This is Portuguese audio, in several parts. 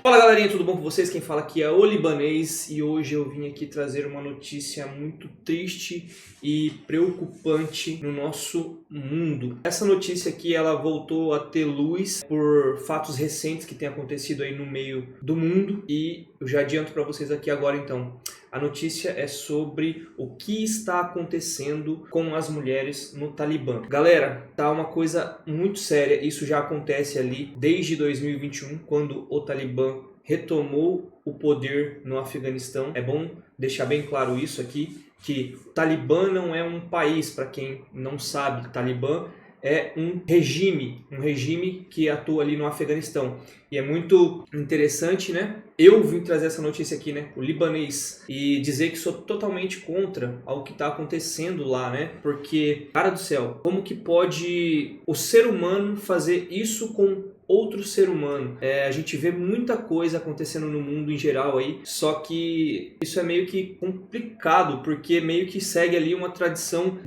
Fala galerinha, tudo bom com vocês? Quem fala aqui é o Libanês e hoje eu vim aqui trazer uma notícia muito triste e preocupante no nosso mundo. Essa notícia aqui ela voltou a ter luz por fatos recentes que têm acontecido aí no meio do mundo e eu já adianto para vocês aqui agora então. A notícia é sobre o que está acontecendo com as mulheres no Talibã. Galera, tá uma coisa muito séria, isso já acontece ali desde 2021, quando o Talibã retomou o poder no Afeganistão. É bom deixar bem claro isso aqui, que o Talibã não é um país, para quem não sabe, Talibã é um regime que atua ali no Afeganistão. E é muito interessante, né? Eu vim trazer essa notícia aqui, né? O libanês, e dizer que sou totalmente contra ao que está acontecendo lá, né? Porque, cara do céu, como que pode o ser humano fazer isso com outro ser humano? A gente vê muita coisa acontecendo no mundo em geral aí, só que isso é meio que complicado, porque meio que segue ali uma tradição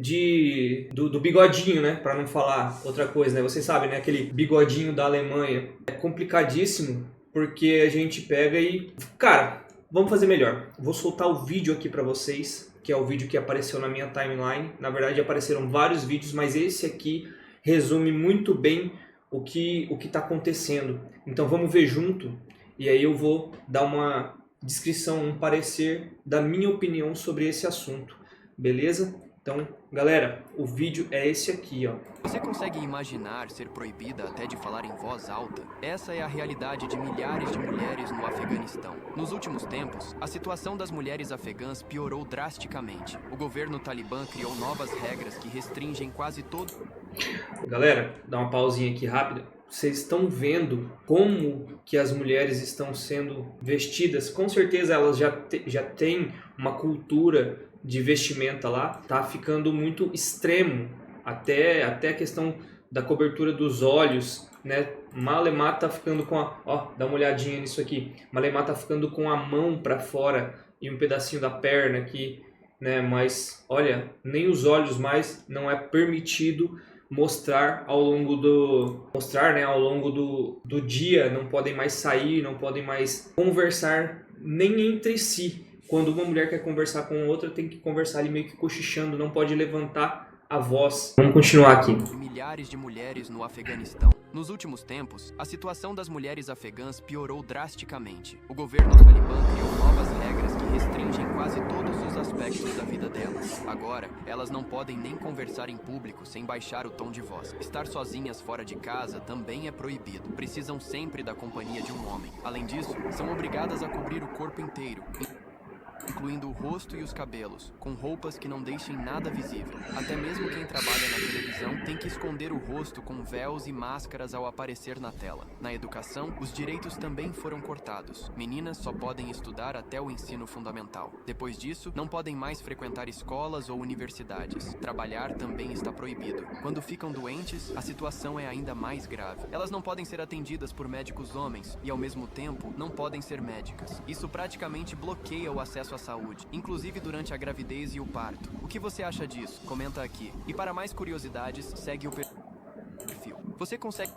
do bigodinho, né? Para não falar outra coisa, né? Vocês sabem, né? Aquele bigodinho da Alemanha. É complicadíssimo, porque a gente pega e... Cara, vamos fazer melhor. Vou soltar o vídeo aqui para vocês, que é o vídeo que apareceu na minha timeline. Na verdade apareceram vários vídeos, mas esse aqui resume muito bem o que está acontecendo. Então vamos ver junto e aí eu vou dar uma descrição, um parecer da minha opinião sobre esse assunto, beleza? Então, galera, o vídeo é esse aqui, ó. Você consegue imaginar ser proibida até de falar em voz alta? Essa é a realidade de milhares de mulheres no Afeganistão. Nos últimos tempos, a situação das mulheres afegãs piorou drasticamente. O governo talibã criou novas regras que restringem quase todo... Galera, dá uma pausinha aqui rápida. Vocês estão vendo como que as mulheres estão sendo vestidas? Com certeza elas já têm uma cultura de vestimenta lá. Tá ficando muito extremo. Até a questão da cobertura dos olhos, né? Malemar tá ficando com a... Ó, dá uma olhadinha nisso aqui. Malemar tá ficando com a mão para fora e um pedacinho da perna aqui, né? Mas, olha, nem os olhos mais não é permitido mostrar ao longo do dia, não podem mais sair, não podem mais conversar nem entre si. Quando uma mulher quer conversar com outra, tem que conversar ali meio que cochichando, não pode levantar a voz. Vamos continuar aqui. Milhares de mulheres no Afeganistão. Nos últimos tempos, a situação das mulheres afegãs piorou drasticamente. O governo talibã criou novas regras que restringem quase todos os aspectos da vida delas. Agora, elas não podem nem conversar em público sem baixar o tom de voz. Estar sozinhas fora de casa também é proibido. Precisam sempre da companhia de um homem. Além disso, são obrigadas a cobrir o corpo inteiro, incluindo o rosto e os cabelos, com roupas que não deixem nada visível. Até mesmo quem trabalha na televisão tem que esconder o rosto com véus e máscaras ao aparecer na tela. Na educação, os direitos também foram cortados. Meninas só podem estudar até o ensino fundamental. Depois disso, não podem mais frequentar escolas ou universidades. Trabalhar também está proibido. Quando ficam doentes, a situação é ainda mais grave. Elas não podem ser atendidas por médicos homens e, ao mesmo tempo, não podem ser médicas. Isso praticamente bloqueia o acesso à saúde, inclusive durante a gravidez e o parto. O que você acha disso? Comenta aqui. E para mais curiosidades, segue o perfil. Você consegue...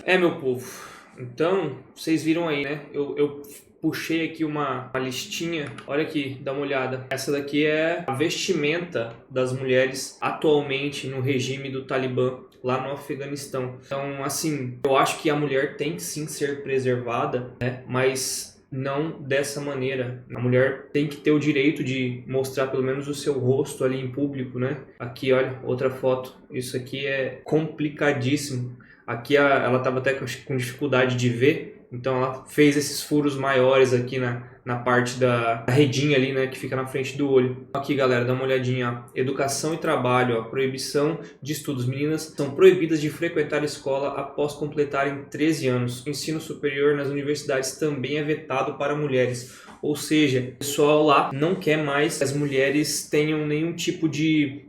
Meu povo, então, vocês viram aí, né? Eu puxei aqui uma listinha, olha aqui, dá uma olhada. Essa daqui é a vestimenta das mulheres atualmente no regime do Talibã lá no Afeganistão. Então, assim, eu acho que a mulher tem que sim ser preservada, né? Mas não dessa maneira. A mulher tem que ter o direito de mostrar pelo menos o seu rosto ali em público, né? Aqui, olha, outra foto. Isso aqui é complicadíssimo. Aqui ela estava até com dificuldade de ver, então ela fez esses furos maiores aqui na parte da redinha ali, né, que fica na frente do olho. Aqui, galera, dá uma olhadinha. Ó. Educação e trabalho, ó, proibição de estudos. Meninas são proibidas de frequentar a escola após completarem 13 anos. O ensino superior nas universidades também é vetado para mulheres. Ou seja, o pessoal lá não quer mais que as mulheres tenham nenhum tipo de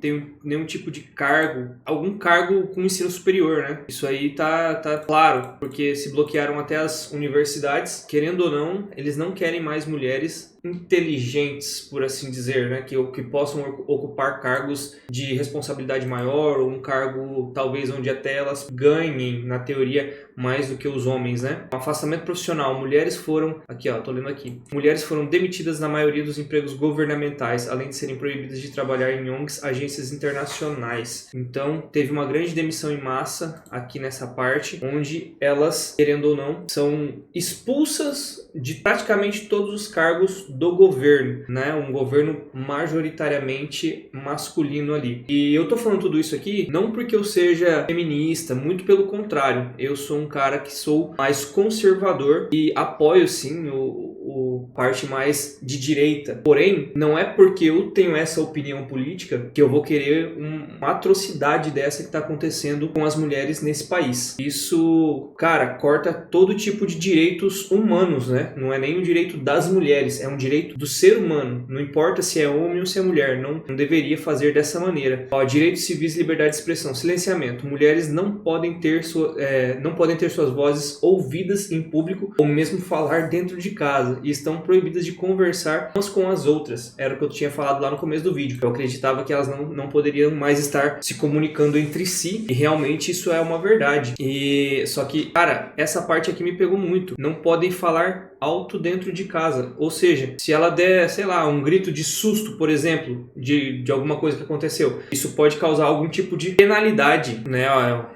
cargo, algum cargo com ensino superior, né? Isso aí tá claro, porque se bloquearam até as universidades, querendo ou não, eles não querem mais mulheres inteligentes, por assim dizer, né? Que possam ocupar cargos de responsabilidade maior, ou um cargo talvez onde até elas ganhem, na teoria, mais do que os homens, né? Um afastamento profissional. Mulheres foram... Aqui, ó, tô lendo aqui. Mulheres foram demitidas na maioria dos empregos governamentais, além de serem proibidas de trabalhar em ONGs, agências internacionais. Então, teve uma grande demissão em massa aqui nessa parte, onde elas, querendo ou não, são expulsas de praticamente todos os cargos do governo, né? Um governo majoritariamente masculino ali. E eu tô falando tudo isso aqui não porque eu seja feminista, muito pelo contrário. Eu sou um cara que sou mais conservador e apoio sim o parte mais de direita. Porém, não é porque eu tenho essa opinião política que eu vou querer uma atrocidade dessa que está acontecendo com as mulheres nesse país. Isso, cara, corta todo tipo de direitos humanos, né? Não é nem o direito das mulheres, é um direito do ser humano. Não importa se é homem ou se é mulher, não deveria fazer dessa maneira. Ó, direitos civis, liberdade de expressão, silenciamento. Mulheres não podem ter suas vozes ouvidas em público ou mesmo falar dentro de casa e estão proibidas de conversar umas com as outras. Era o que eu tinha falado lá no começo do vídeo. Eu acreditava que elas não poderiam mais estar se comunicando entre si e realmente isso é uma verdade. E só que, cara, essa parte aqui me pegou muito. Não podem falar alto dentro de casa. Ou seja, se ela der, sei lá, um grito de susto, por exemplo, de alguma coisa que aconteceu, isso pode causar algum tipo de penalidade, né?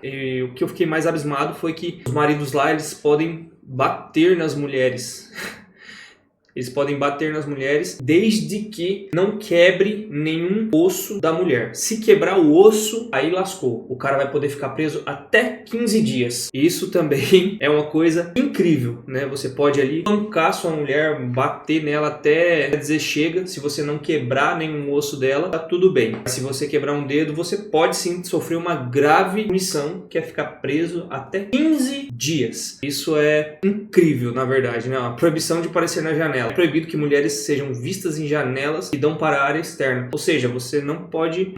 E o que eu fiquei mais abismado foi que os maridos lá, eles podem bater nas mulheres. Eles podem bater nas mulheres desde que não quebre nenhum osso da mulher. Se quebrar o osso, aí lascou. O cara vai poder ficar preso até 15 dias. Isso também é uma coisa incrível, né? Você pode ali pancar sua mulher, bater nela até dizer chega. Se você não quebrar nenhum osso dela, tá tudo bem. Se você quebrar um dedo, você pode sim sofrer uma grave punição, que é ficar preso até 15 dias. Isso é incrível, na verdade, né? A proibição de aparecer na janela. É proibido que mulheres sejam vistas em janelas que dão para a área externa. Ou seja, você não pode...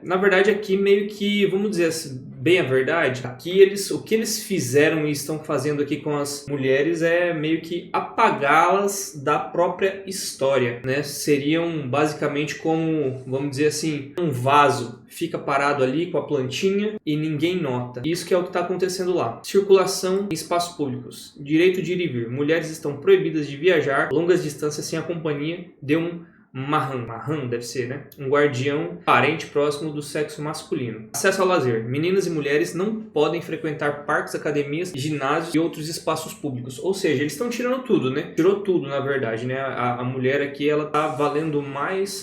na verdade, aqui meio que, vamos dizer assim, bem a verdade, aqui o que eles fizeram e estão fazendo aqui com as mulheres é meio que apagá-las da própria história, né? Seriam basicamente como, vamos dizer assim, um vaso. Fica parado ali com a plantinha e ninguém nota. Isso que é o que está acontecendo lá. Circulação em espaços públicos. Direito de ir e vir. Mulheres estão proibidas de viajar longas distâncias sem a companhia de um mahram deve ser, né? Um guardião parente próximo do sexo masculino. Acesso ao lazer. Meninas e mulheres não podem frequentar parques, academias, ginásios e outros espaços públicos. Ou seja, eles estão tirando tudo, né? Tirou tudo, na verdade, né? A mulher aqui, ela tá valendo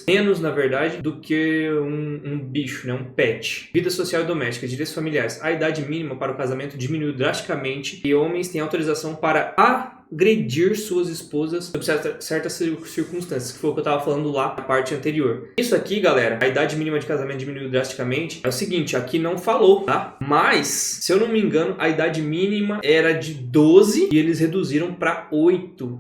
menos, na verdade, do que um bicho, né? Um pet. Vida social e doméstica. Direitos familiares. A idade mínima para o casamento diminuiu drasticamente e homens têm autorização para agredir suas esposas sob certas circunstâncias, que foi o que eu estava falando lá na parte anterior. Isso aqui, galera, a idade mínima de casamento diminuiu drasticamente. É o seguinte, aqui não falou, tá? Mas, se eu não me engano, a idade mínima era de 12 e eles reduziram para 8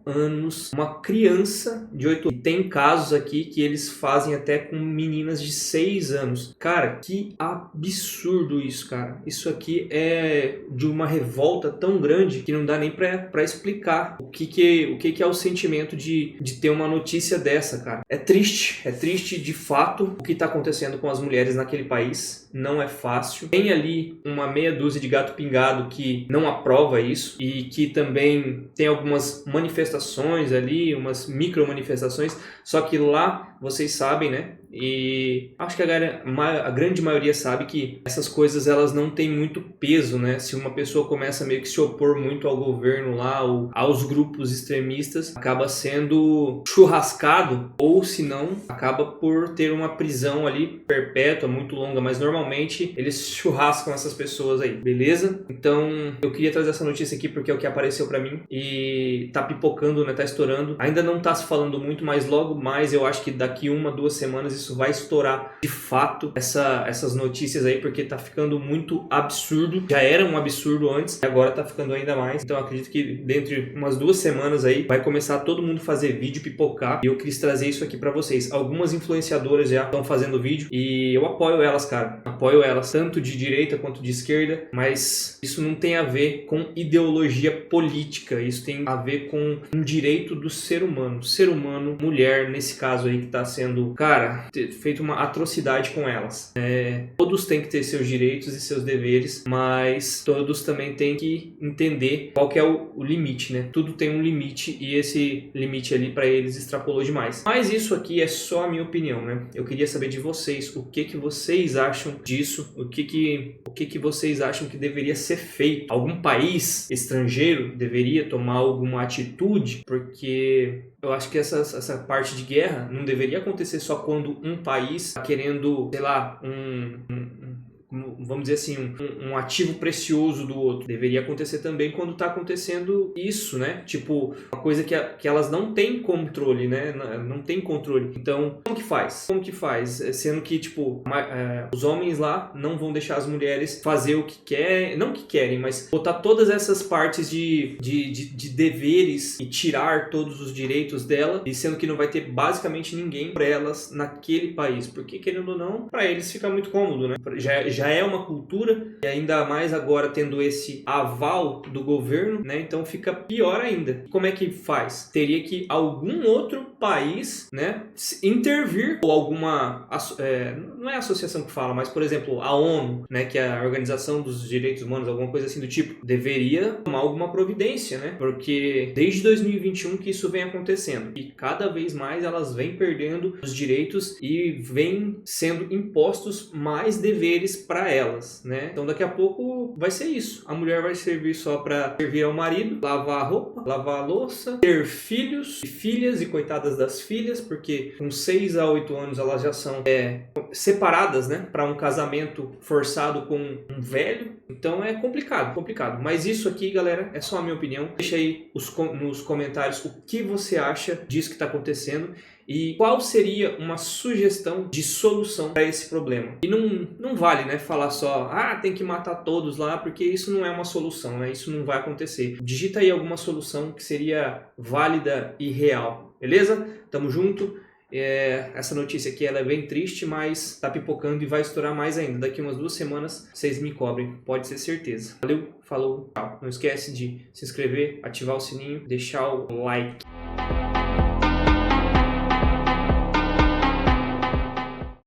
anos, uma criança de 8 anos. E tem casos aqui que eles fazem até com meninas de 6 anos. Cara, que absurdo isso, cara. Isso aqui é de uma revolta tão grande que não dá nem pra explicar o que é o sentimento de ter uma notícia dessa, cara. É triste de fato o que tá acontecendo com as mulheres naquele país. Não é fácil. Tem ali uma meia dúzia de gato pingado que não aprova isso e que também tem algumas manifestações ali, umas micro manifestações, só que lá vocês sabem, né? E acho que a grande maioria sabe que essas coisas elas não têm muito peso, né? Se uma pessoa começa meio que se opor muito ao governo lá, ou aos grupos extremistas, acaba sendo churrascado, ou se não, acaba por ter uma prisão ali perpétua, muito longa, mas normalmente eles churrascam essas pessoas aí, beleza? Então eu queria trazer essa notícia aqui porque é o que apareceu pra mim e tá pipocando, né? Tá estourando. Ainda não tá se falando muito, mas logo mais eu acho que daqui 1-2 semanas isso vai estourar de fato, essas notícias aí, porque tá ficando muito absurdo. Já era um absurdo antes e agora tá ficando ainda mais. Então eu acredito que dentro de umas 2 semanas aí vai começar todo mundo fazer vídeo, pipocar, e eu quis trazer isso aqui pra vocês. Algumas influenciadoras já estão fazendo vídeo e eu apoio elas, cara. Apoio elas, tanto de direita quanto de esquerda, mas isso não tem a ver com ideologia política, isso tem a ver com um direito do ser humano, mulher, nesse caso aí que tá sendo, cara, feito uma atrocidade com elas. Todos têm que ter seus direitos e seus deveres, mas todos também têm que entender qual que é o limite, né? Tudo tem um limite e esse limite ali pra eles extrapolou demais. Mas isso aqui é só a minha opinião, né? Eu queria saber de vocês, o que vocês acham disso, o que vocês acham que deveria ser feito. Algum país estrangeiro deveria tomar alguma atitude, porque eu acho que essa parte de guerra não deveria acontecer só quando um país está querendo, sei lá, vamos dizer assim, um ativo precioso do outro. Deveria acontecer também quando está acontecendo isso, né? Tipo, uma coisa que elas não têm controle, né? Não tem controle. Então, como que faz? Como que faz? Sendo que, tipo, os homens lá não vão deixar as mulheres fazer o que querem, não o que querem, mas botar todas essas partes de deveres e tirar todos os direitos dela, e sendo que não vai ter basicamente ninguém para elas naquele país. Porque, querendo ou não, para eles fica muito cômodo, né? Já é uma cultura, e ainda mais agora tendo esse aval do governo, né? Então fica pior ainda. Como é que faz? Teria que algum outro país, né, intervir, ou alguma, não é a associação que fala, mas por exemplo, a ONU, né, que é a Organização dos Direitos Humanos, alguma coisa assim do tipo, deveria tomar alguma providência, né? Porque desde 2021 que isso vem acontecendo, e cada vez mais elas vêm perdendo os direitos e vêm sendo impostos mais deveres para elas, né? Então daqui a pouco vai ser isso. A mulher vai servir só para servir ao marido, lavar a roupa, lavar a louça, ter filhos e filhas, e coitadas das filhas, porque com 6 a 8 anos elas já são separadas, né? Para um casamento forçado com um velho. Então é complicado. Mas isso aqui, galera, é só a minha opinião. Deixa aí nos comentários o que você acha disso que está acontecendo. E qual seria uma sugestão de solução para esse problema? E não vale, né, falar só, tem que matar todos lá, porque isso não é uma solução, né? Isso não vai acontecer. Digita aí alguma solução que seria válida e real, beleza? Tamo junto. Essa notícia aqui ela é bem triste, mas tá pipocando e vai estourar mais ainda. Daqui umas 2 semanas vocês me cobrem, pode ter certeza. Valeu, falou, tchau. Não esquece de se inscrever, ativar o sininho, deixar o like.